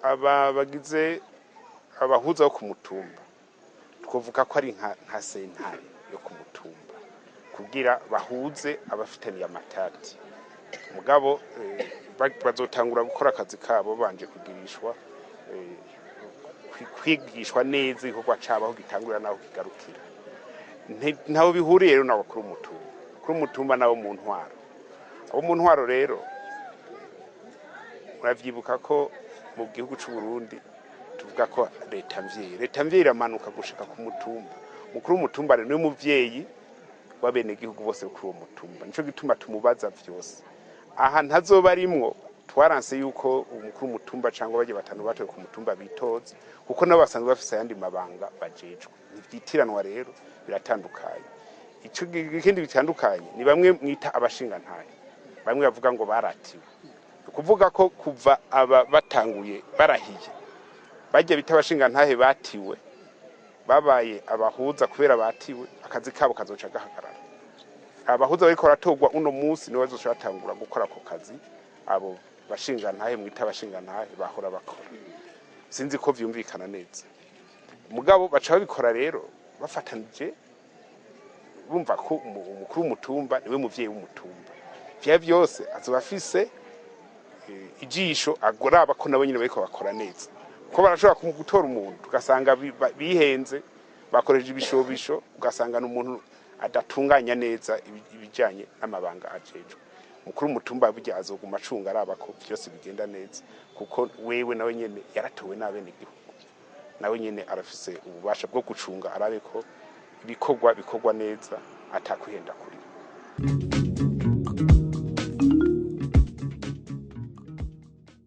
aba bagize abahuza wo ku mutumba twovuga ko ari nka sentare yo ku mutumba kugira bahuze abafitaniye amatati mugabo bazotangura gukora akazi kabo banje kugirishwa kwigishwa neza igikorwa cabaho gitangurira naho kigarukira ntaho bihuriye rero n'abakuru umutumba kuri umutumba nabo mu ntwaro abo mu ntwaro rero uravyibuka ko mu gihugu c'u Burundi tuvuga ko leta mvyeyi iramanuka gushika ku mutumba mukuru w'umutumba rero niwe muvyeyi w'abene gihugu bose kuri uwo mutumba nico gituma tumubaza vyose aha ntazoba arimwo twaranse yuko umukuru w'umutumba cyangwa baje batanu batoye ku mutumba bitoza kuko nabo basanzwe bafise ayandi mabanga bajejwe ntivyitiranwa rero biratandukanye ico ikindi bitandukanye ni bamwe mwita abashingantahe bamwe bavuga ngo baratiwe kuvuga ko kuva aba batanguye barahiye bajya bita abashingantahe batiwe babaye abahuza kubera batiwe akazi kabo kazoca gahagarara abahuza bariko baratogwa uno munsi niwe bazoca batangura gukora ako kazi abo bashingantahe mwita abashingantahe bahora bakora sinzi ko vyumvikana neza mugabo baca babikora rero bafatanije bumva ko umukuru w'umutumba niwe muvyeyi w'umutumba vya vyose azoba afise ijisho agoraba ko nabo nyine bariko bakora neza ko barashobora gutora umuntu ugasanga bihenze bakoreje ibishobisho ugasanga n'umuntu adatunganya neza ibijanye n'amabanga ajejwe mukuru w'umutumba burya azoguma acunga araba ko byose bigenda neza kuko wewe nawe nyene yaratowe n'abene gihugu nawe nyene arafise ububasha bwo gucunga arabe ko bikorwa neza atakwihenda kuri